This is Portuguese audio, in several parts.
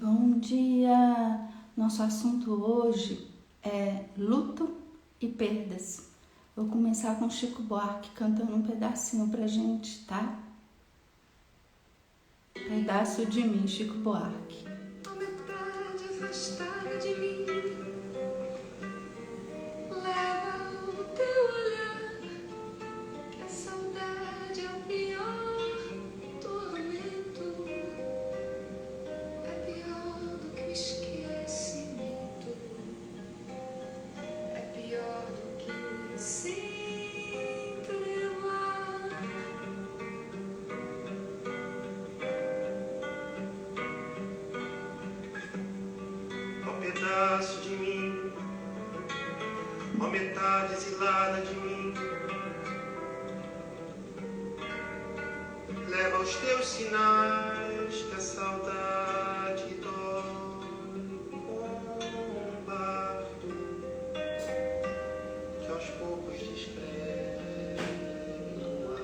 Bom dia! Nosso assunto hoje é luto e perdas. Vou começar com Chico Buarque cantando um pedacinho pra gente, tá? Pedaço de mim, Chico Buarque. A metade afastada de mim, leva o teu olhar, que a saudade é o pior tormento, é pior do que o esquecimento, é pior do que se entregar. Ó pedaço de mim, ó metade exilada de mim, leva os teus sinais que a saudade dorme como um barco que aos poucos descreve no mar.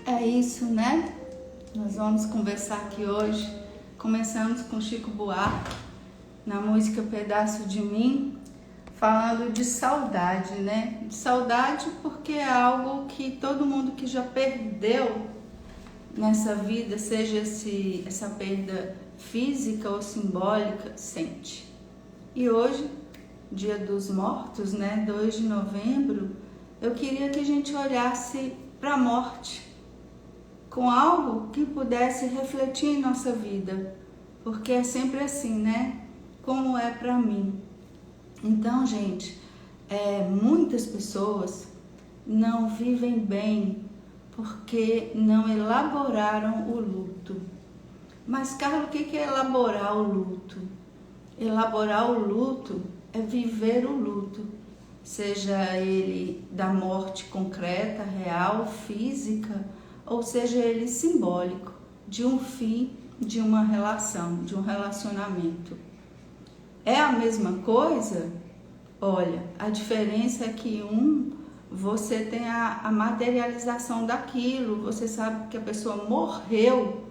É isso, né? Nós vamos conversar aqui hoje. Começamos com Chico Buarque, na música Pedaço de Mim, falando de saudade, né? De saudade porque é algo que todo mundo que já perdeu nessa vida, seja essa perda física ou simbólica, sente. E hoje, Dia dos Mortos, né? 2 de novembro, eu queria que a gente olhasse para a morte com algo que pudesse refletir em nossa vida, porque é sempre assim, né? Como é para mim. Então, gente, muitas pessoas não vivem bem porque não elaboraram o luto. Mas, Carla, o que é elaborar o luto? Elaborar o luto é viver o luto, seja ele da morte concreta, real, física, ou seja ele simbólico, de um fim de uma relação, de um relacionamento. É a mesma coisa? Olha, a diferença é que você tem a materialização daquilo, você sabe que a pessoa morreu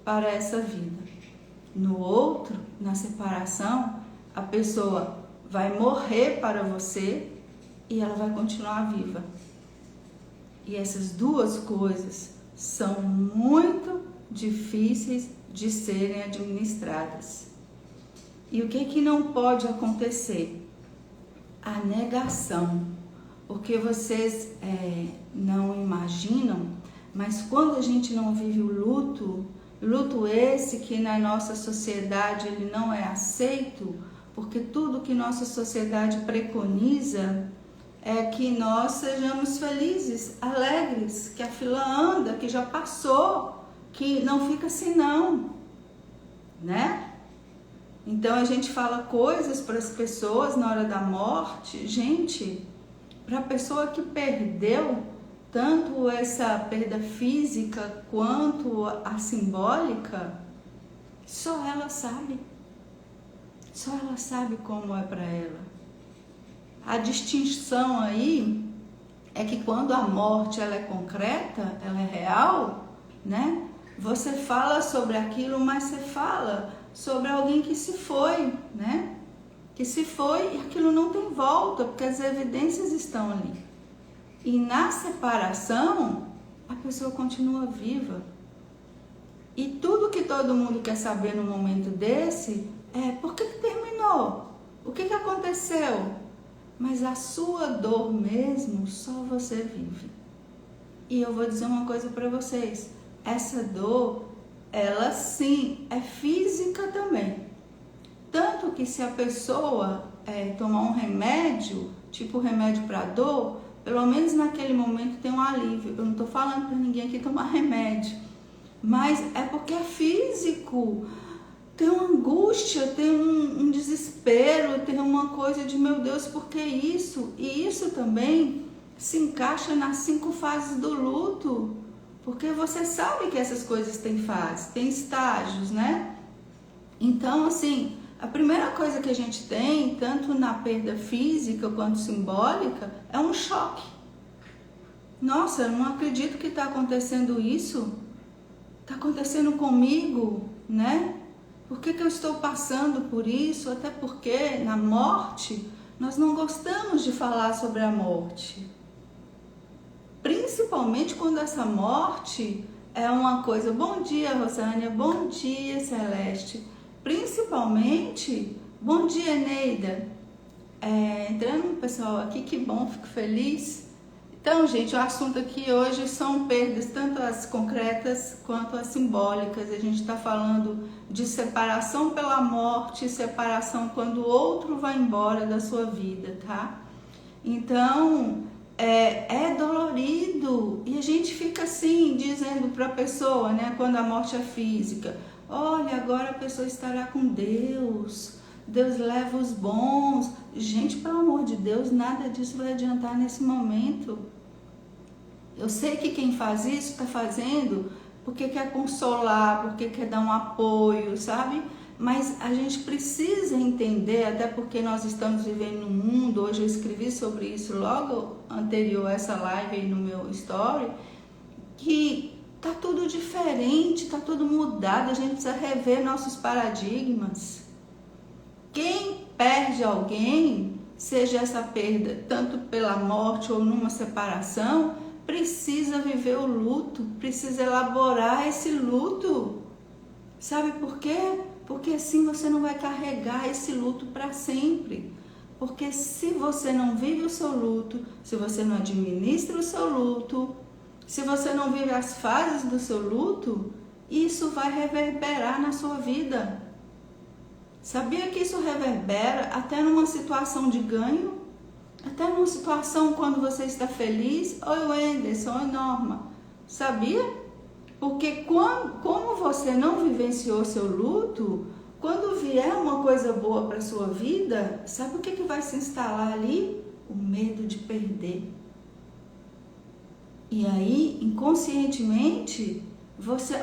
para essa vida. No outro, na separação, a pessoa vai morrer para você e ela vai continuar viva. E essas duas coisas são muito difíceis de serem administradas. E o que não pode acontecer? A negação. Porque vocês não imaginam, mas quando a gente não vive o luto esse que na nossa sociedade ele não é aceito, porque tudo que nossa sociedade preconiza é que nós sejamos felizes, alegres, que a fila anda, que já passou, que não fica assim não, né? Então a gente fala coisas para as pessoas na hora da morte, gente, para a pessoa que perdeu tanto essa perda física quanto a simbólica, só ela sabe como é para ela. A distinção aí é que quando a morte ela é concreta, ela é real, né? Você fala sobre aquilo, mas você fala sobre alguém que se foi, né? Que se foi e aquilo não tem volta, porque as evidências estão ali. E na separação, a pessoa continua viva. E tudo que todo mundo quer saber no momento desse é por que terminou? O que aconteceu? Mas a sua dor mesmo, só você vive. E eu vou dizer uma coisa para vocês. Essa dor, ela sim, é física também. Tanto que se a pessoa tomar um remédio, tipo remédio para dor, pelo menos naquele momento tem um alívio. Eu não estou falando para ninguém aqui tomar remédio, mas é porque é físico. Tem uma angústia, tem um desespero, tem uma coisa de meu Deus, por que isso? E isso também se encaixa nas 5 fases do luto, porque você sabe que essas coisas têm fases, têm estágios, né? Então, assim, a primeira coisa que a gente tem, tanto na perda física quanto simbólica, é um choque. Nossa, eu não acredito que está acontecendo isso. Está acontecendo comigo, né? Por que eu estou passando por isso? Até porque na morte nós não gostamos de falar sobre a morte. Principalmente quando essa morte é uma coisa... Bom dia, Rosânia. Bom dia, Celeste. Principalmente, bom dia, Neida. Entrando pessoal aqui, que bom, fico feliz. Então, gente, o assunto aqui hoje são perdas, tanto as concretas quanto as simbólicas. A gente está falando de separação pela morte, separação quando o outro vai embora da sua vida, tá? Então, é dolorido e a gente fica assim, dizendo para a pessoa, né, quando a morte é física, olha, agora a pessoa estará com Deus, Deus leva os bons. Gente, pelo amor de Deus, nada disso vai adiantar nesse momento. Eu sei que quem faz isso está fazendo porque quer consolar, porque quer dar um apoio, sabe? Mas a gente precisa entender, até porque nós estamos vivendo num mundo, hoje eu escrevi sobre isso logo anterior a essa live aí no meu story, que tá tudo diferente, tá tudo mudado, a gente precisa rever nossos paradigmas. Quem perde alguém, seja essa perda tanto pela morte ou numa separação, precisa viver o luto, precisa elaborar esse luto. Sabe por quê? Porque assim você não vai carregar esse luto para sempre. Porque se você não vive o seu luto, se você não administra o seu luto, se você não vive as fases do seu luto, isso vai reverberar na sua vida. Sabia que isso reverbera até numa situação de ganho? Até numa situação quando você está feliz? Oi, Wenderson, oi, Norma. Sabia? Porque como você não vivenciou seu luto, quando vier uma coisa boa para a sua vida, sabe o que vai se instalar ali? O medo de perder. E aí, inconscientemente, você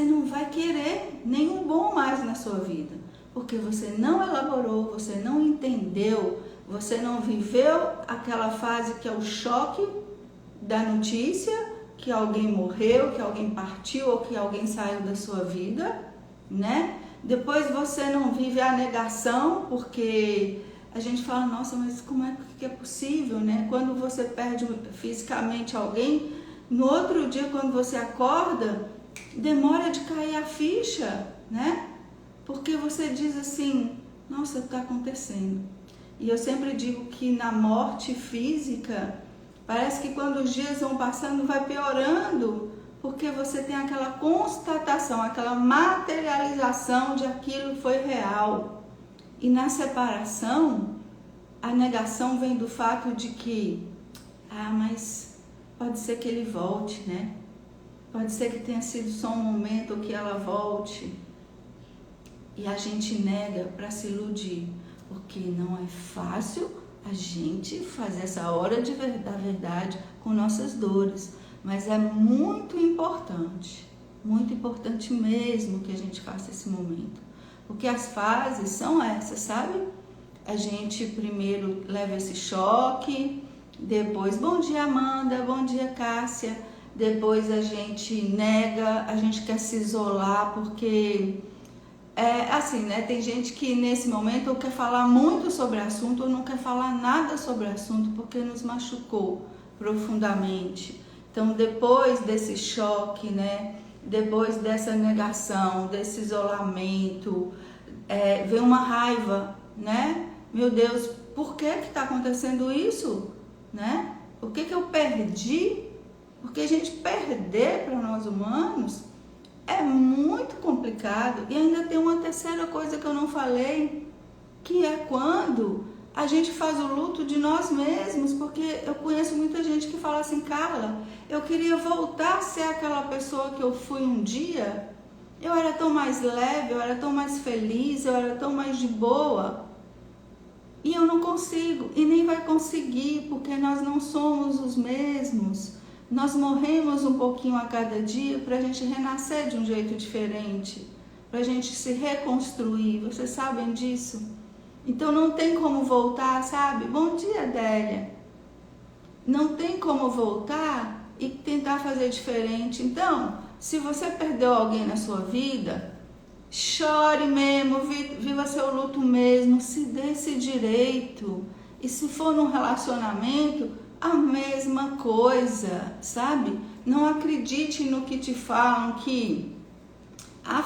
não vai querer nenhum bom mais na sua vida. Porque você não elaborou, você não entendeu, você não viveu aquela fase que é o choque da notícia, que alguém morreu, que alguém partiu ou que alguém saiu da sua vida, né? Depois você não vive a negação, porque a gente fala, nossa, mas como é que é possível, né? Quando você perde fisicamente alguém, no outro dia, quando você acorda, demora de cair a ficha, né? Porque você diz assim, nossa, está acontecendo. E eu sempre digo que na morte física, parece que quando os dias vão passando, vai piorando, porque você tem aquela constatação, aquela materialização de aquilo foi real. E na separação, a negação vem do fato de que, mas pode ser que ele volte, né? Pode ser que tenha sido só um momento que ela volte. E a gente nega para se iludir, porque não é fácil a gente fazer essa hora da verdade com nossas dores, mas é muito importante mesmo que a gente faça esse momento, porque as fases são essas, sabe? A gente primeiro leva esse choque, depois, bom dia Amanda, bom dia Cássia, depois a gente nega, a gente quer se isolar, porque assim, né? Tem gente que nesse momento ou quer falar muito sobre o assunto ou não quer falar nada sobre o assunto porque nos machucou profundamente. Então, depois desse choque, né? Depois dessa negação, desse isolamento, vem uma raiva, né? Meu Deus, por que está acontecendo isso? Né? Por que eu perdi? Porque a gente perder para nós humanos é muito complicado. E ainda tem uma terceira coisa que eu não falei, que é quando a gente faz o luto de nós mesmos, porque eu conheço muita gente que fala assim, Carla, eu queria voltar a ser aquela pessoa que eu fui um dia, eu era tão mais leve, eu era tão mais feliz, eu era tão mais de boa, e eu não consigo, e nem vai conseguir, porque nós não somos os mesmos. Nós morremos um pouquinho a cada dia para a gente renascer de um jeito diferente, para a gente se reconstruir. Vocês sabem disso? Então não tem como voltar, sabe? Bom dia, Adélia. Não tem como voltar e tentar fazer diferente. Então, se você perdeu alguém na sua vida, chore mesmo, viva seu luto mesmo, se dê esse direito. E se for num relacionamento, a mesma coisa, sabe? Não acredite no que te falam que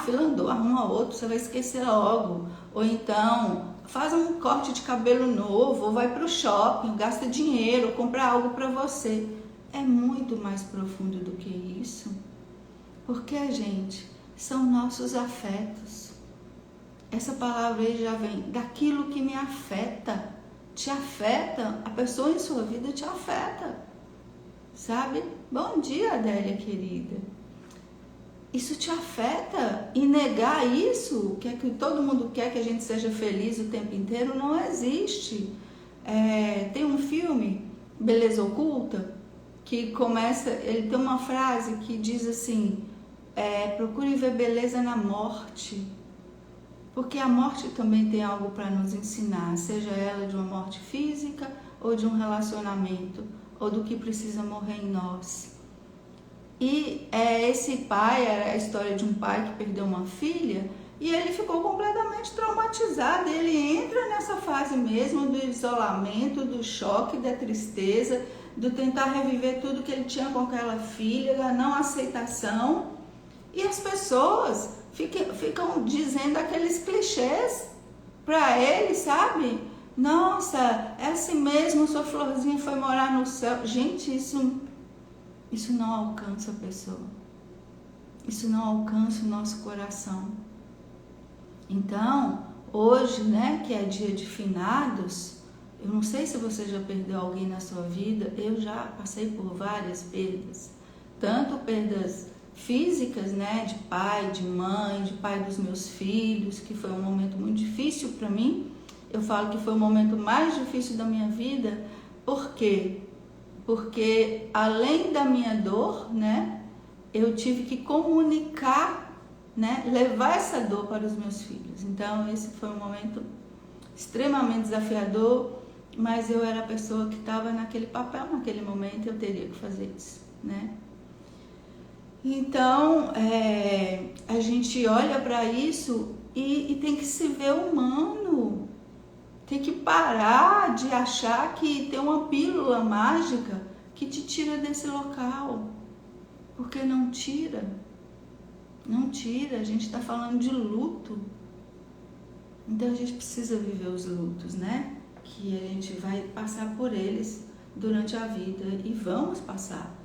fila andou, arruma outro, você vai esquecer logo. Ou então, faz um corte de cabelo novo, ou vai pro shopping, gasta dinheiro, compra algo para você. É muito mais profundo do que isso. Porque, gente, são nossos afetos. Essa palavra aí já vem daquilo que me afeta. Te afeta, a pessoa em sua vida te afeta. Sabe? Bom dia, Adélia querida. Isso te afeta, e negar isso, que é que todo mundo quer que a gente seja feliz o tempo inteiro, não existe. Tem um filme, Beleza Oculta, que começa, ele tem uma frase que diz assim, procure ver beleza na morte, porque a morte também tem algo para nos ensinar, seja ela de uma morte física, ou de um relacionamento, ou do que precisa morrer em nós. E esse pai, era a história de um pai que perdeu uma filha, e ele ficou completamente traumatizado. Ele entra nessa fase mesmo do isolamento, do choque, da tristeza, do tentar reviver tudo que ele tinha com aquela filha, da não aceitação. E as pessoas ficam dizendo aqueles clichês para ele, sabe? Nossa, é assim mesmo, sua florzinha foi morar no céu. Gente, isso não alcança a pessoa. Isso não alcança o nosso coração. Então, hoje, né, que é dia de finados, eu não sei se você já perdeu alguém na sua vida, eu já passei por várias perdas. Tanto perdas físicas, né, de pai, de mãe, de pai dos meus filhos, que foi um momento muito difícil para mim. Eu falo que foi o momento mais difícil da minha vida. Por quê? Porque além da minha dor, né, eu tive que comunicar, né, levar essa dor para os meus filhos. Então esse foi um momento extremamente desafiador, mas eu era a pessoa que estava naquele papel, naquele momento eu teria que fazer isso, né? Então a gente olha para isso e tem que se ver humano. Tem que parar de achar que tem uma pílula mágica que te tira desse local. Porque não tira. Não tira. A gente está falando de luto. Então a gente precisa viver os lutos, né? Que a gente vai passar por eles durante a vida. E vamos passar.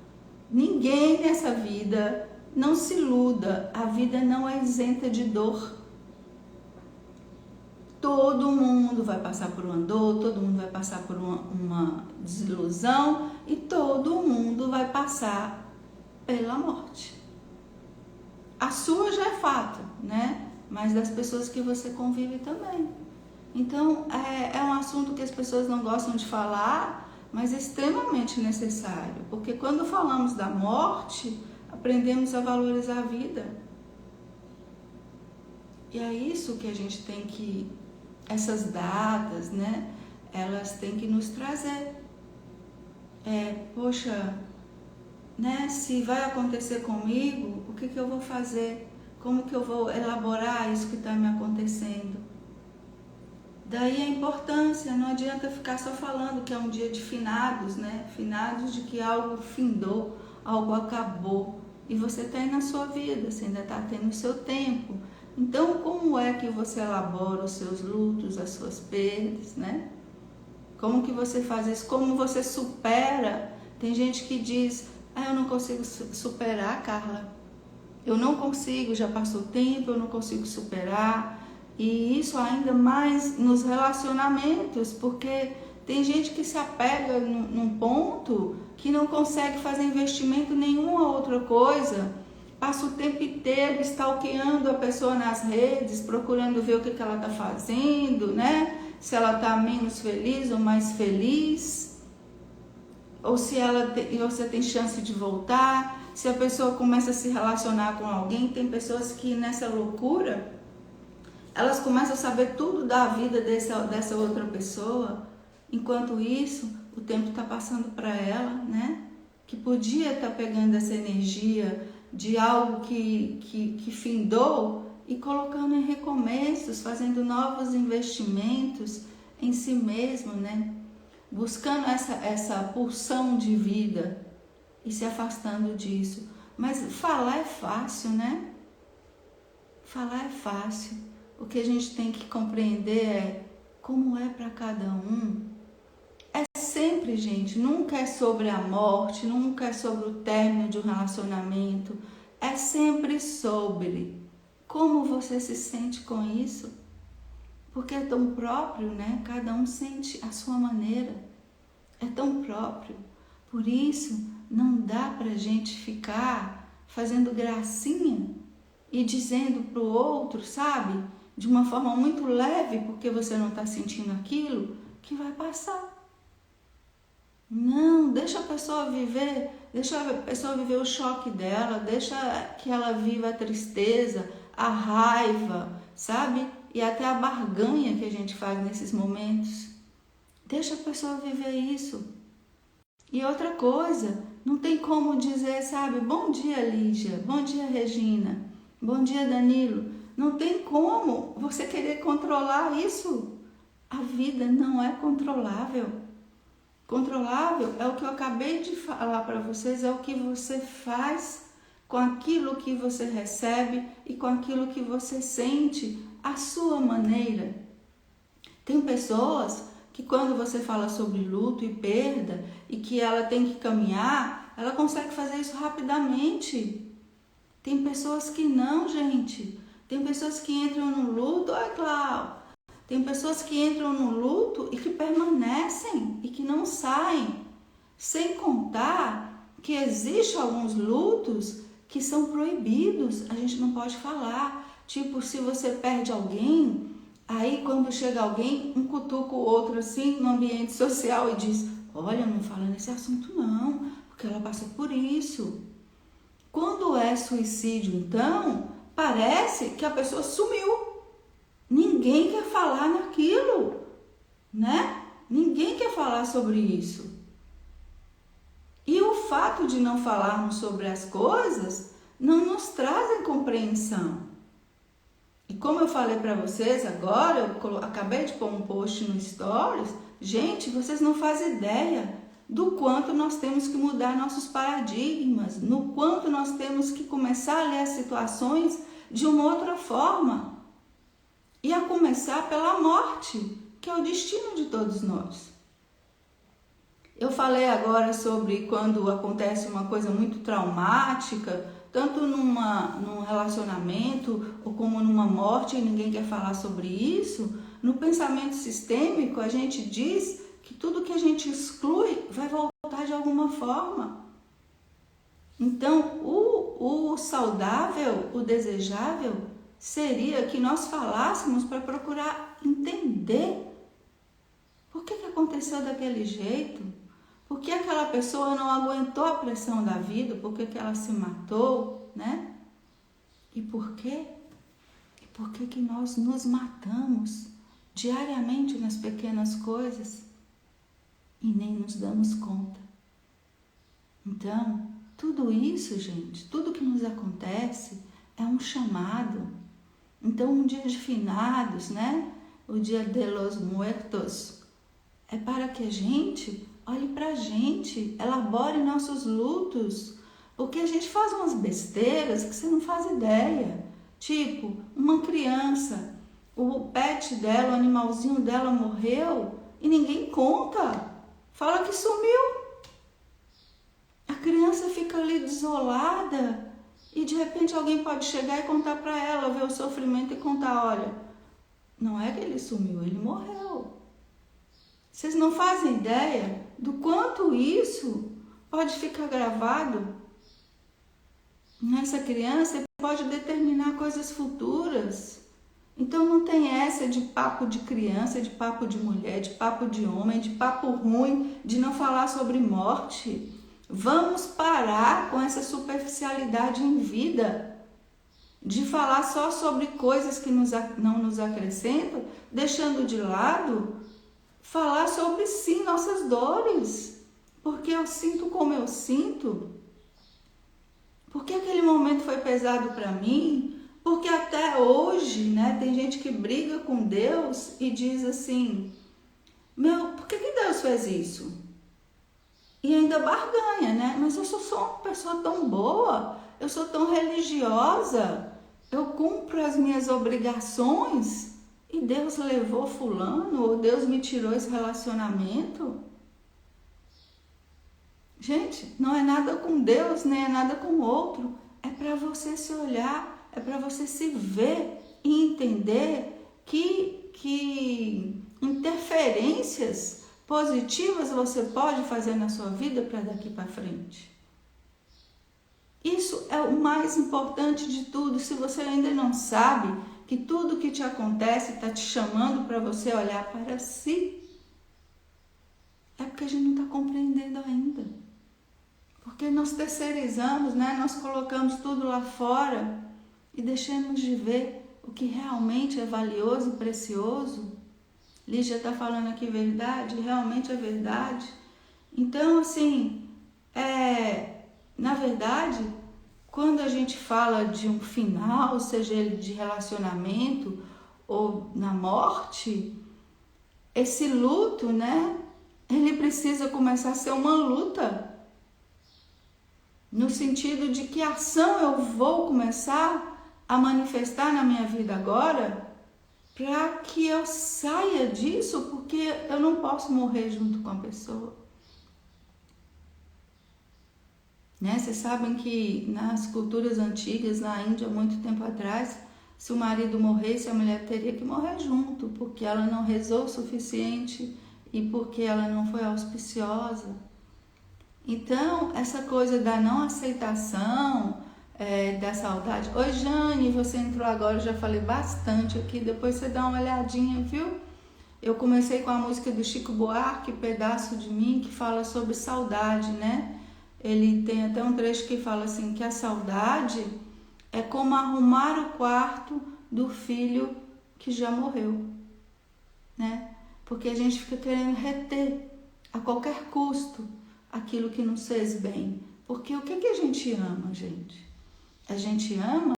Ninguém nessa vida, não se iluda. A vida não é isenta de dor. Todo mundo vai passar por uma dor, todo mundo vai passar por uma desilusão e todo mundo vai passar pela morte. A sua já é fato, né? Mas das pessoas que você convive também. Então, é um assunto que as pessoas não gostam de falar, mas é extremamente necessário. Porque quando falamos da morte, aprendemos a valorizar a vida. E é isso que a gente tem que... Essas datas, né? Elas têm que nos trazer. Poxa, né? Se vai acontecer comigo, o que eu vou fazer? Como que eu vou elaborar isso que está me acontecendo? Daí a importância, não adianta ficar só falando que é um dia de finados, né? Finados de que algo findou, algo acabou. E você está aí na sua vida, você ainda está tendo o seu tempo. Então, como é que você elabora os seus lutos, as suas perdas, né? Como que você faz isso? Como você supera? Tem gente que diz, eu não consigo superar, Carla. Eu não consigo, já passou o tempo, eu não consigo superar. E isso ainda mais nos relacionamentos, porque tem gente que se apega num ponto que não consegue fazer investimento em nenhuma outra coisa. Passa o tempo inteiro stalkeando a pessoa nas redes, procurando ver o que ela está fazendo, né? Se ela está menos feliz ou mais feliz, ou se você tem chance de voltar. Se a pessoa começa a se relacionar com alguém, tem pessoas que nessa loucura, elas começam a saber tudo da vida dessa outra pessoa. Enquanto isso, o tempo está passando para ela, né? Que podia estar pegando essa energia de algo que findou e colocando em recomeços, fazendo novos investimentos em si mesmo, né? Buscando essa pulsão de vida e se afastando disso. Mas falar é fácil, né? Falar é fácil. O que a gente tem que compreender é como é para cada um. É sempre, gente, nunca é sobre a morte, nunca é sobre o término de um relacionamento. É sempre sobre como você se sente com isso. Porque é tão próprio, né? Cada um sente a sua maneira. É tão próprio. Por isso, não dá pra gente ficar fazendo gracinha e dizendo pro outro, sabe? De uma forma muito leve, porque você não tá sentindo aquilo, que vai passar. Não, deixa a pessoa viver o choque dela, deixa que ela viva a tristeza, a raiva, sabe? E até a barganha que a gente faz nesses momentos. Deixa a pessoa viver isso. E outra coisa, não tem como dizer, sabe? Bom dia, Lígia. Bom dia, Regina. Bom dia, Danilo. Não tem como você querer controlar isso. A vida não é controlável. Controlável é o que eu acabei de falar para vocês, é o que você faz com aquilo que você recebe e com aquilo que você sente, a sua maneira. Tem pessoas que quando você fala sobre luto e perda e que ela tem que caminhar, ela consegue fazer isso rapidamente. Tem pessoas que não, gente. Tem pessoas que entram no luto, claro. Tem pessoas que entram no luto e que permanecem e que não saem. Sem contar que existem alguns lutos que são proibidos, a gente não pode falar. Tipo, se você perde alguém, aí quando chega alguém, um cutuca o outro assim no ambiente social e diz: olha, não fala nesse assunto não, porque ela passou por isso. Quando é suicídio, então, parece que a pessoa sumiu. Ninguém quer falar naquilo, né? Ninguém quer falar sobre isso. E o fato de não falarmos sobre as coisas não nos trazem compreensão. E como eu falei para vocês agora, eu acabei de pôr um post no Stories, gente, vocês não fazem ideia do quanto nós temos que mudar nossos paradigmas, no quanto nós temos que começar a ler as situações de uma outra forma. E a começar pela morte, que é o destino de todos nós. Eu falei agora sobre quando acontece uma coisa muito traumática, tanto num relacionamento ou como numa morte, e ninguém quer falar sobre isso. No pensamento sistêmico, a gente diz que tudo que a gente exclui vai voltar de alguma forma. Então, o saudável, o desejável, seria que nós falássemos para procurar entender por que aconteceu daquele jeito, por que aquela pessoa não aguentou a pressão da vida, por que ela se matou, né? E por quê? E por que nós nos matamos diariamente nas pequenas coisas e nem nos damos conta? Então, tudo isso, gente, tudo que nos acontece é um chamado. Então, um dia de finados, né? O dia de los muertos, é para que a gente olhe para a gente, elabore nossos lutos, porque a gente faz umas besteiras que você não faz ideia. Tipo, uma criança, o pet dela, o animalzinho dela morreu e ninguém conta, fala que sumiu. A criança fica ali desolada. E de repente alguém pode chegar e contar para ela, ver o sofrimento e contar, olha, não é que ele sumiu, ele morreu. Vocês não fazem ideia do quanto isso pode ficar gravado nessa criança e pode determinar coisas futuras. Então não tem essa de papo de criança, de papo de mulher, de papo de homem, de papo ruim, de não falar sobre morte. Vamos parar com essa superficialidade em vida, de falar só sobre coisas que não nos acrescentam, deixando de lado falar sobre sim nossas dores, porque eu sinto como eu sinto, porque aquele momento foi pesado para mim, Porque até hoje, né, tem gente que briga com Deus e diz assim, por que Deus fez isso? E ainda barganha, né? Mas eu sou só uma pessoa tão boa, eu sou tão religiosa, eu cumpro as minhas obrigações e Deus levou fulano, ou Deus me tirou esse relacionamento. Gente, não é nada com Deus, nem é nada com o outro. É para você se olhar, é para você se ver e entender que interferências positivas você pode fazer na sua vida para daqui para frente. Isso é o mais importante de tudo. Se você ainda não sabe que tudo que te acontece está te chamando para você olhar para si, é porque a gente não está compreendendo ainda. Porque nós terceirizamos, né? Nós colocamos tudo lá fora e deixamos de ver o que realmente é valioso e precioso. Lígia está falando aqui verdade, realmente é verdade. Então, assim, na verdade, quando a gente fala de um final, seja ele de relacionamento ou na morte, esse luto, né? Ele precisa começar a ser uma luta. No sentido de que ação eu vou começar a manifestar na minha vida agora para que eu saia disso, porque eu não posso morrer junto com a pessoa. Né? Vocês sabem que nas culturas antigas, na Índia, muito tempo atrás, se o marido morresse, a mulher teria que morrer junto, porque ela não rezou o suficiente e porque ela não foi auspiciosa. Então, essa coisa da não aceitação, da saudade. Oi, Jane, você entrou agora, eu já falei bastante aqui, depois você dá uma olhadinha, viu? Eu comecei com a música do Chico Buarque, Pedaço de Mim, que fala sobre saudade, né? Ele tem até um trecho que fala assim, que a saudade é como arrumar o quarto do filho que já morreu, né? Porque a gente fica querendo reter a qualquer custo aquilo que nos fez bem. Porque o que a gente ama, gente? A gente ama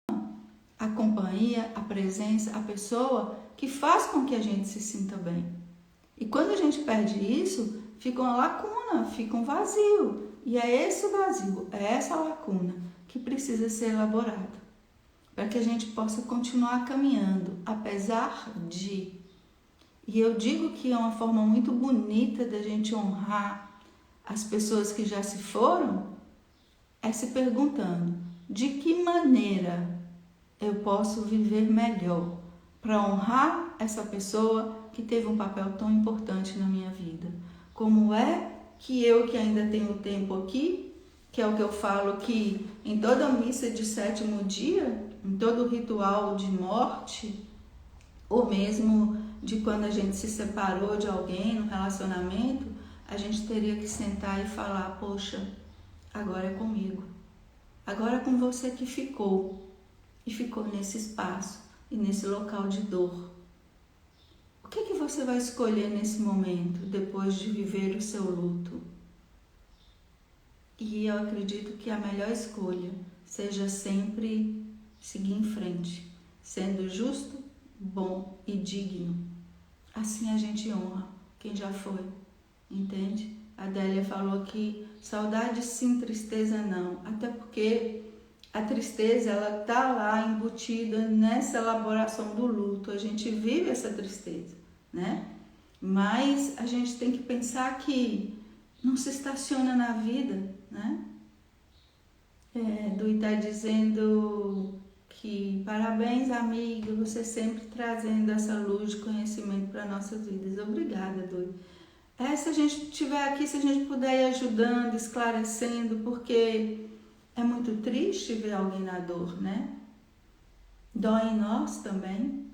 a companhia, a presença, a pessoa que faz com que a gente se sinta bem. E quando a gente perde isso, fica uma lacuna, fica um vazio. E é esse vazio, é essa lacuna que precisa ser elaborada. Para que a gente possa continuar caminhando, apesar de. E eu digo que é uma forma muito bonita da gente honrar as pessoas que já se foram, é se perguntando de que maneira eu posso viver melhor para honrar essa pessoa que teve um papel tão importante na minha vida. Como é que eu, que ainda tenho tempo aqui, que é o que eu falo que em toda missa de sétimo dia, em todo ritual de morte, ou mesmo de quando a gente se separou de alguém no relacionamento, a gente teria que sentar e falar, poxa, agora é comigo. Agora é com você que ficou. E ficou nesse espaço e nesse local de dor. O que você vai escolher nesse momento, depois de viver o seu luto? E eu acredito que a melhor escolha seja sempre seguir em frente, sendo justo, bom e digno. Assim a gente honra quem já foi. Entende? A Adélia falou que saudade sim, tristeza não. Até porque a tristeza, ela tá lá embutida nessa elaboração do luto. A gente vive essa tristeza, né? Mas a gente tem que pensar que não se estaciona na vida, né? Dui está dizendo que parabéns, amiga, você sempre trazendo essa luz de conhecimento para nossas vidas. Obrigada, Dui. Se a gente estiver aqui, se a gente puder ir ajudando, esclarecendo, porque é muito triste ver alguém na dor, né? Dói em nós também.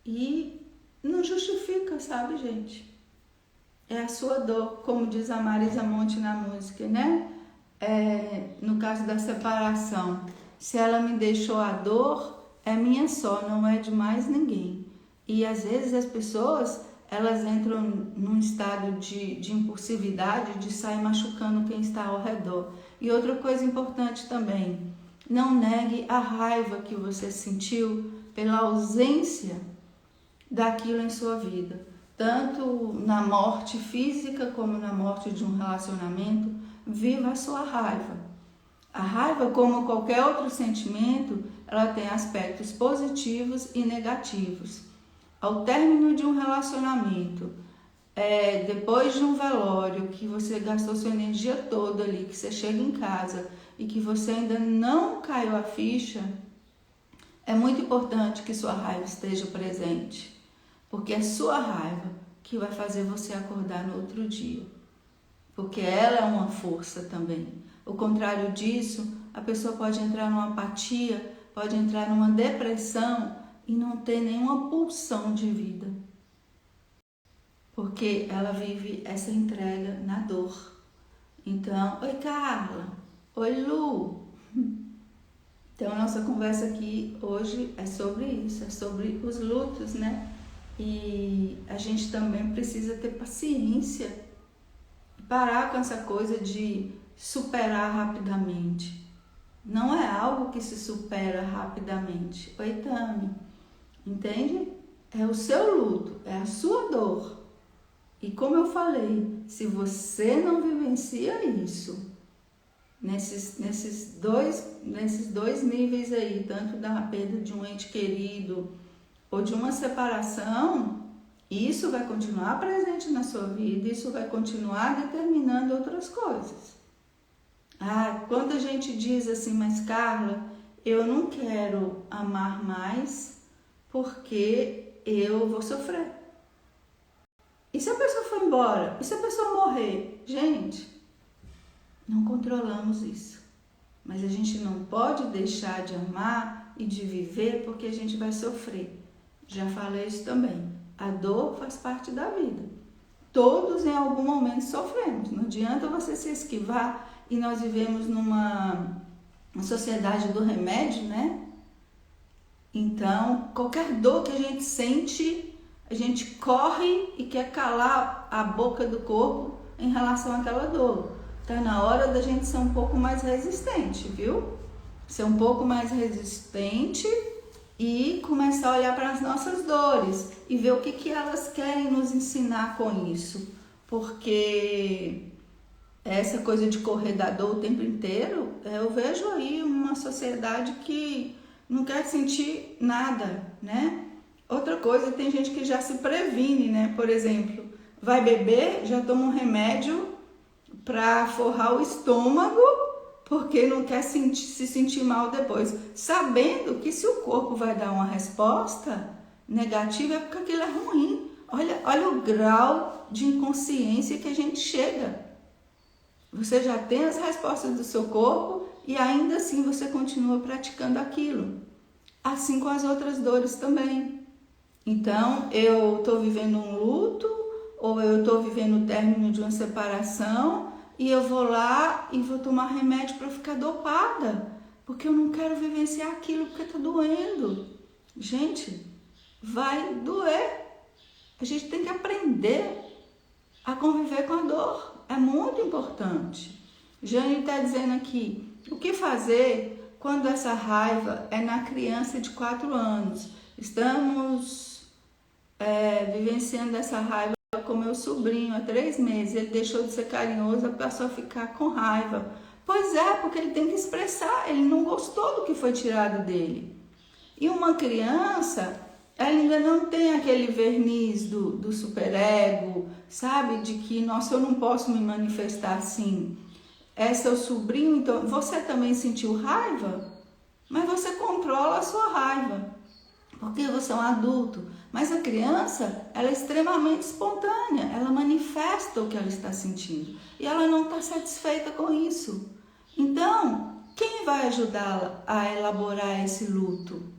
E não justifica, sabe, gente? É a sua dor, como diz a Marisa Monte na música, né? No caso da separação. Se ela me deixou a dor, é minha só, não é de mais ninguém. E às vezes as pessoas, elas entram num estado de impulsividade, de sair machucando quem está ao redor. E outra coisa importante também, Não negue a raiva que você sentiu pela ausência daquilo em sua vida. Tanto na morte física como na morte de um relacionamento, viva a sua raiva. A raiva, como qualquer outro sentimento, ela tem aspectos positivos e negativos. Ao término de um relacionamento, depois de um velório, que você gastou sua energia toda ali, que você chega em casa e que você ainda não caiu a ficha, é muito importante que sua raiva esteja presente, porque é sua raiva que vai fazer você acordar no outro dia, porque ela é uma força também. O contrário disso, a pessoa pode entrar numa apatia, pode entrar numa depressão e não ter nenhuma pulsão de vida, porque ela vive essa entrega na dor. Então, oi Carla, oi Lu. Então a nossa conversa aqui hoje é sobre isso, é sobre os lutos, né? E a gente também precisa ter paciência, parar com essa coisa de superar rapidamente. Não é algo que se supera rapidamente. Oi Tami, entende? É o seu luto, é a sua dor. E como eu falei, se você não vivencia isso, nesses dois níveis aí, tanto da perda de um ente querido ou de uma separação, isso vai continuar presente na sua vida, isso vai continuar determinando outras coisas. Quando a gente diz assim, mas Carla, eu não quero amar mais porque eu vou sofrer. E se a pessoa for embora? E se a pessoa morrer? Gente, não controlamos isso. Mas a gente não pode deixar de amar e de viver porque a gente vai sofrer. Já falei isso também. A dor faz parte da vida. Todos em algum momento sofremos. Não adianta você se esquivar, e nós vivemos numa sociedade do remédio, né? Então, qualquer dor que a gente sente, a gente corre e quer calar a boca do corpo em relação àquela dor. Tá na hora da gente ser um pouco mais resistente, viu? Ser um pouco mais resistente e começar a olhar para as nossas dores e ver o que elas querem nos ensinar com isso. Porque essa coisa de correr da dor o tempo inteiro, eu vejo aí uma sociedade que não quer sentir nada, né? Outra coisa, tem gente que já se previne, né? Por exemplo, vai beber, já toma um remédio para forrar o estômago, porque não quer se sentir mal depois, sabendo que se o corpo vai dar uma resposta negativa é porque aquilo é ruim. Olha o grau de inconsciência que a gente chega. Você já tem as respostas do seu corpo e ainda assim você continua praticando aquilo. Assim com as outras dores também. Então, eu estou vivendo um luto, ou eu estou vivendo o término de uma separação, e eu vou lá e vou tomar remédio para ficar dopada, porque eu não quero vivenciar aquilo, porque está doendo. Gente, vai doer. A gente tem que aprender a conviver com a dor. É muito importante. Jane está dizendo aqui, o que fazer quando essa raiva é na criança de 4 anos? Estamos vivenciando essa raiva com meu sobrinho há 3 meses. Ele deixou de ser carinhoso, passou a ficar com raiva. Pois é, porque ele tem que expressar, ele não gostou do que foi tirado dele. E uma criança, ela ainda não tem aquele verniz do superego, sabe? De que, nossa, eu não posso me manifestar assim. É seu sobrinho, então você também sentiu raiva? Mas você controla a sua raiva, porque você é um adulto. Mas a criança, ela é extremamente espontânea, ela manifesta o que ela está sentindo. E ela não está satisfeita com isso. Então, quem vai ajudá-la a elaborar esse luto?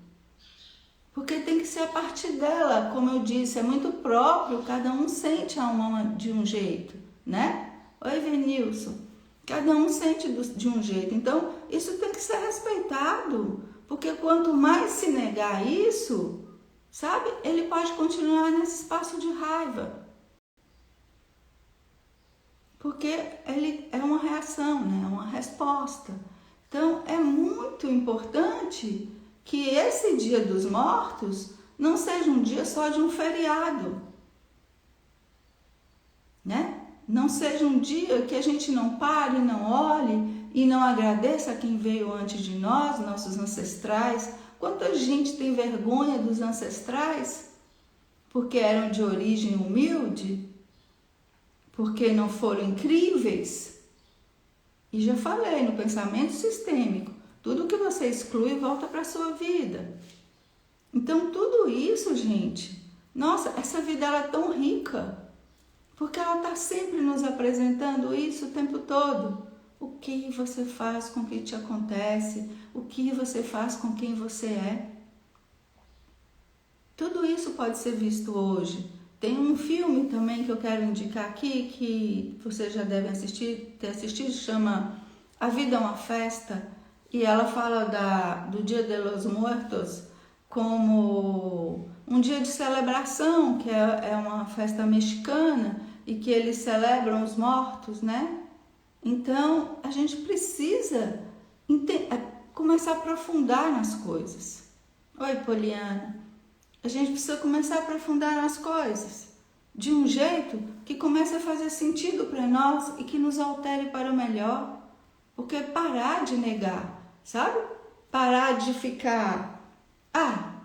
Porque tem que ser a partir dela, como eu disse, é muito próprio, cada um sente a alma de um jeito, né? Oi, Venilson. Cada um sente de um jeito. Então, isso tem que ser respeitado, porque quanto mais se negar isso, sabe, ele pode continuar nesse espaço de raiva. Porque ele é uma reação, né? É uma resposta. Então, é muito importante que esse Dia dos Mortos não seja um dia só de um feriado, né? Não seja um dia que a gente não pare, não olhe e não agradeça a quem veio antes de nós, nossos ancestrais. Quanta gente tem vergonha dos ancestrais porque eram de origem humilde, porque não foram incríveis. E já falei, no pensamento sistêmico, tudo que você exclui volta para a sua vida. Então, tudo isso, gente, nossa, essa vida ela é tão rica, porque ela está sempre nos apresentando isso o tempo todo. O que você faz com o que te acontece, o que você faz com quem você é. Tudo isso pode ser visto hoje. Tem um filme também que eu quero indicar aqui, que você já deve ter assistido, chama A Vida é uma Festa, e ela fala do Dia de los Muertos como um dia de celebração, que é uma festa mexicana e que eles celebram os mortos, né? Então, a gente precisa começar a aprofundar nas coisas. Oi, Poliana. A gente precisa começar a aprofundar nas coisas de um jeito que comece a fazer sentido para nós e que nos altere para o melhor. Porque parar de negar, sabe? Parar de ficar,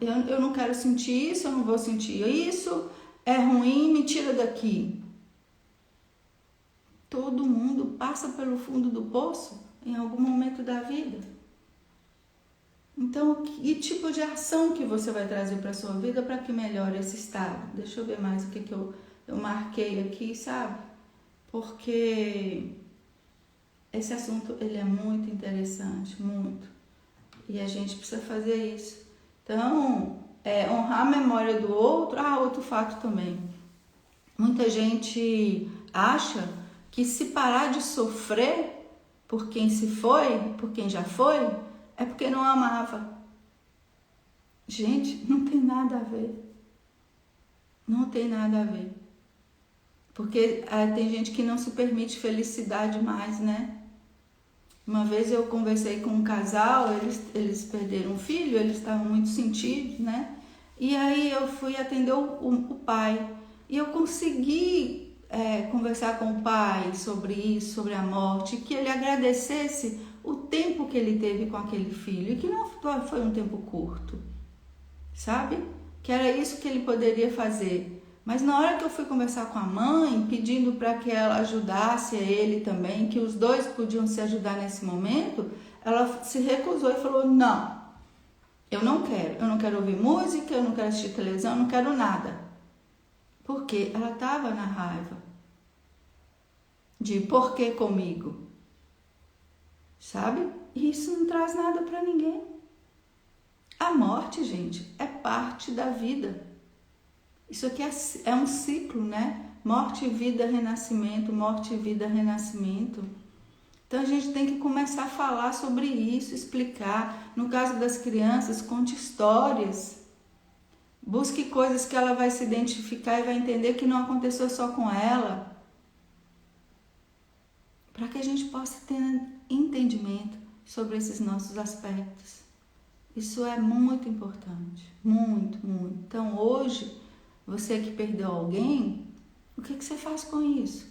eu não quero sentir isso, eu não vou sentir isso, é ruim, me tira daqui. Todo mundo passa pelo fundo do poço em algum momento da vida. Então, que tipo de ação que você vai trazer para a sua vida para que melhore esse estado? Deixa eu ver mais o que eu marquei aqui, sabe? Porque esse assunto ele é muito interessante, muito. E a gente precisa fazer isso. Então, honrar a memória do outro. Outro fato também. Muita gente acha que se parar de sofrer por quem se foi, por quem já foi, é porque não amava. Gente, não tem nada a ver. Não tem nada a ver. Porque tem gente que não se permite felicidade mais, né? Uma vez eu conversei com um casal, eles perderam um filho, eles estavam muito sentidos, né? E aí eu fui atender o pai. E eu consegui conversar com o pai sobre isso, sobre a morte, que ele agradecesse o tempo que ele teve com aquele filho, e que não foi um tempo curto, sabe? Que era isso que ele poderia fazer. Mas na hora que eu fui conversar com a mãe, pedindo para que ela ajudasse a ele também, que os dois podiam se ajudar nesse momento, ela se recusou e falou, não, eu não quero ouvir música, eu não quero assistir televisão, eu não quero nada. Porque ela estava na raiva de por que comigo, sabe? E isso não traz nada para ninguém. A morte, gente, é parte da vida. Isso aqui é um ciclo, né? Morte, vida, renascimento, morte, vida, renascimento. Então a gente tem que começar a falar sobre isso, explicar. No caso das crianças, conte histórias. Busque coisas que ela vai se identificar e vai entender que não aconteceu só com ela. Para que a gente possa ter entendimento sobre esses nossos aspectos. Isso é muito importante. Muito, muito. Então hoje, você que perdeu alguém, o que você faz com isso?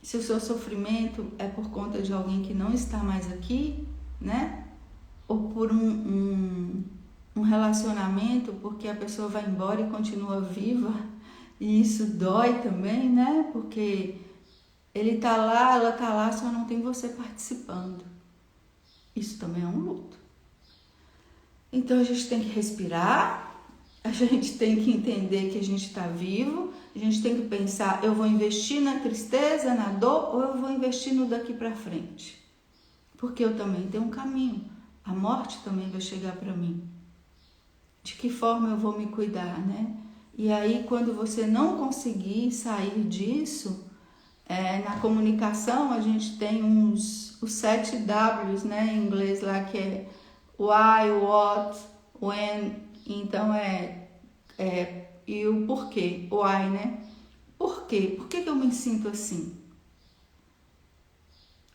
Se o seu sofrimento é por conta de alguém que não está mais aqui, né? Ou por um relacionamento, porque a pessoa vai embora e continua viva, e isso dói também, né? Porque ele tá lá, ela tá lá, só não tem você participando. Isso também é um luto. Então a gente tem que respirar, a gente tem que entender que a gente está vivo, a gente tem que pensar, eu vou investir na tristeza, na dor, ou eu vou investir no daqui para frente? Porque eu também tenho um caminho, a morte também vai chegar para mim. De que forma eu vou me cuidar, né? E aí, quando você não conseguir sair disso, na comunicação a gente tem os 7 Ws, né, em inglês lá, que é why, what, when, então e o porquê, why, né? Por quê? Por que eu me sinto assim?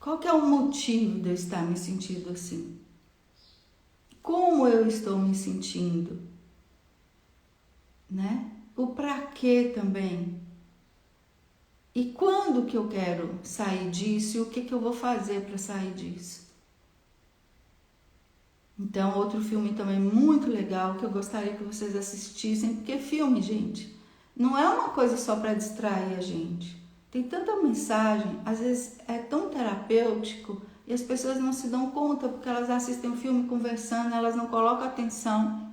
Qual que é o motivo de eu estar me sentindo assim? Como eu estou me sentindo? Né? O pra quê também? E quando que eu quero sair disso e o que eu vou fazer para sair disso? Então, outro filme também muito legal que eu gostaria que vocês assistissem, porque filme, gente, não é uma coisa só para distrair a gente. Tem tanta mensagem, às vezes é tão terapêutico e as pessoas não se dão conta porque elas assistem um filme conversando, elas não colocam atenção.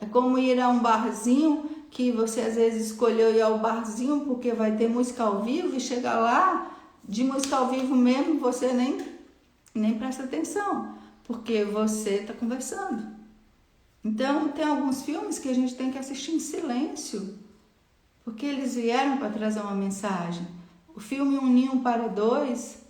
É como ir a um barzinho que você às vezes escolheu ir ao barzinho porque vai ter música ao vivo e chega lá, de música ao vivo mesmo, você nem presta atenção, porque você está conversando. Então, tem alguns filmes que a gente tem que assistir em silêncio, porque eles vieram para trazer uma mensagem. O filme Um Ninho para Dois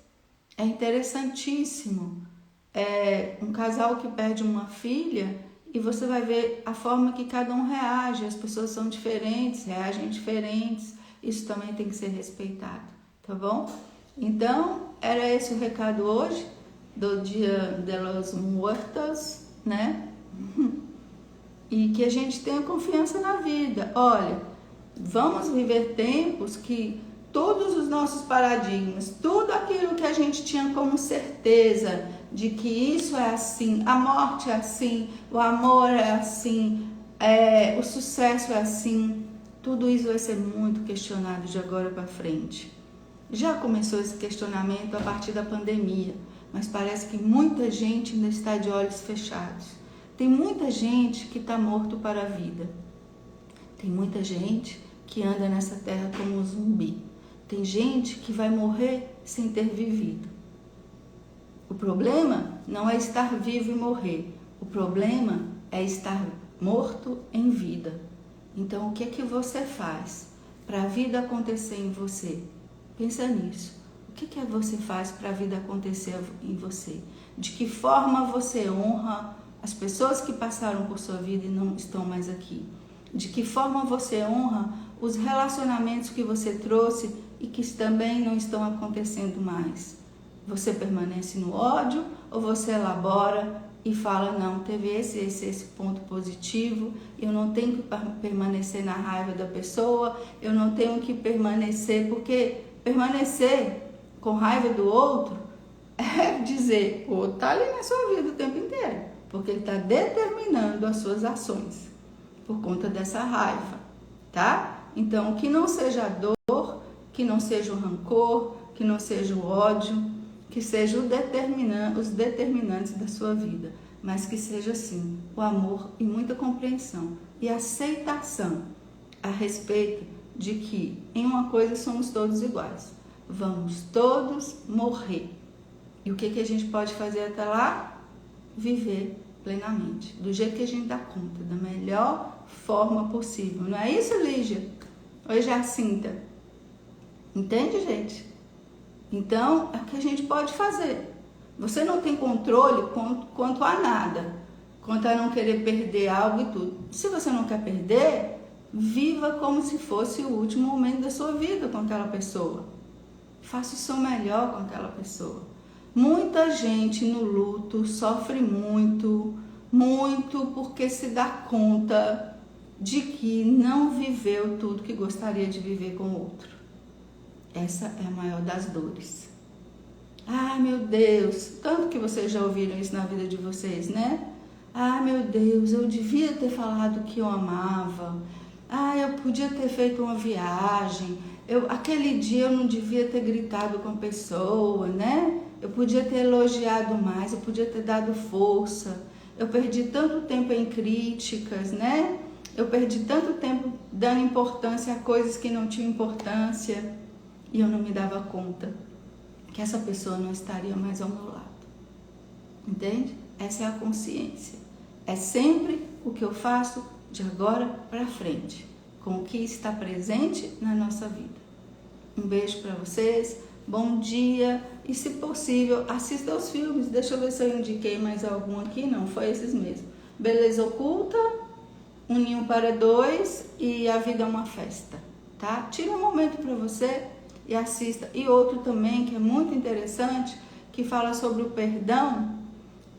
é interessantíssimo. É um casal que perde uma filha e você vai ver a forma que cada um reage. As pessoas são diferentes, reagem diferentes. Isso também tem que ser respeitado, tá bom? Então, era esse o recado hoje do Dia de los Muertos, né? E que a gente tenha confiança na vida. Olha, vamos viver tempos que todos os nossos paradigmas, tudo aquilo que a gente tinha como certeza de que isso é assim, a morte é assim, o amor é assim, o sucesso é assim, tudo isso vai ser muito questionado de agora para frente. Já começou esse questionamento a partir da pandemia, mas parece que muita gente ainda está de olhos fechados. Tem muita gente que está morto para a vida. Tem muita gente que anda nessa terra como um zumbi. Tem gente que vai morrer sem ter vivido. O problema não é estar vivo e morrer. O problema é estar morto em vida. Então, o que é que você faz para a vida acontecer em você? Pensa nisso. O que é que você faz para a vida acontecer em você? De que forma você honra as pessoas que passaram por sua vida e não estão mais aqui? De que forma você honra os relacionamentos que você trouxe e que também não estão acontecendo mais? Você permanece no ódio ou você elabora e fala, não, teve esse ponto positivo, eu não tenho que permanecer na raiva da pessoa, eu não tenho que permanecer, porque permanecer com raiva do outro é dizer, o outro está ali na sua vida o tempo inteiro, porque ele está determinando as suas ações por conta dessa raiva, tá? Então, que não seja a dor, que não seja o rancor, que não seja o ódio, que seja os determinantes da sua vida, mas que seja sim o amor e muita compreensão e aceitação a respeito de que em uma coisa somos todos iguais, vamos todos morrer. E o que a gente pode fazer até lá? Viver plenamente, do jeito que a gente dá conta, da melhor forma possível. Não é isso, Lígia? Oi, Jacinta. Entende, gente? Então, é o que a gente pode fazer. Você não tem controle quanto a nada, quanto a não querer perder algo e tudo. Se você não quer perder, viva como se fosse o último momento da sua vida com aquela pessoa. Faça o seu melhor com aquela pessoa. Muita gente no luto sofre muito, muito porque se dá conta de que não viveu tudo que gostaria de viver com o outro. Essa é a maior das dores. Ah, meu Deus, tanto que vocês já ouviram isso na vida de vocês, né? Ah, meu Deus, eu devia ter falado que eu amava. Ah, eu podia ter feito uma viagem. Aquele dia eu não devia ter gritado com a pessoa, né? Eu podia ter elogiado mais, eu podia ter dado força. Eu perdi tanto tempo em críticas, né? Eu perdi tanto tempo dando importância a coisas que não tinham importância. E eu não me dava conta que essa pessoa não estaria mais ao meu lado. Entende? Essa é a consciência. É sempre o que eu faço de agora para frente, com o que está presente na nossa vida. Um beijo para vocês, bom dia e, se possível, assista aos filmes. Deixa eu ver se eu indiquei mais algum aqui. Não, foi esses mesmo. Beleza Oculta, Um Ninho para Dois e A Vida é uma Festa, tá? Tira um momento para você e assista. E outro também que é muito interessante, que fala sobre o perdão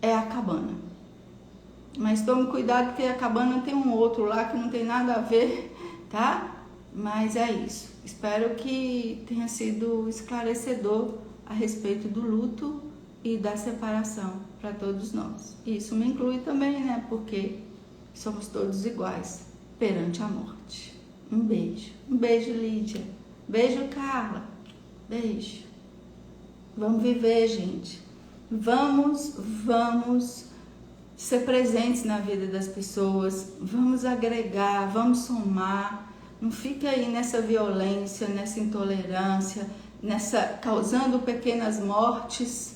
é A Cabana. Mas tome cuidado, porque A Cabana tem um outro lá que não tem nada a ver, tá? Mas é isso. Espero que tenha sido esclarecedor a respeito do luto e da separação para todos nós. Isso me inclui também, né? Porque somos todos iguais perante a morte. Um beijo. Um beijo, Lídia. Beijo, Carla. Beijo. Vamos viver, gente. Vamos ser presentes na vida das pessoas. Vamos agregar, vamos somar. Não fica aí nessa violência, nessa intolerância, causando pequenas mortes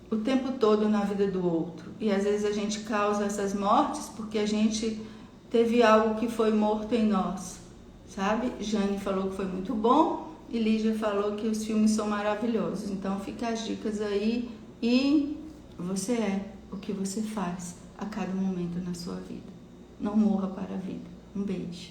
o tempo todo na vida do outro. E às vezes a gente causa essas mortes porque a gente teve algo que foi morto em nós, sabe? Jane falou que foi muito bom e Lígia falou que os filmes são maravilhosos. Então fica as dicas aí e você é o que você faz a cada momento na sua vida. Não morra para a vida. Um beijo.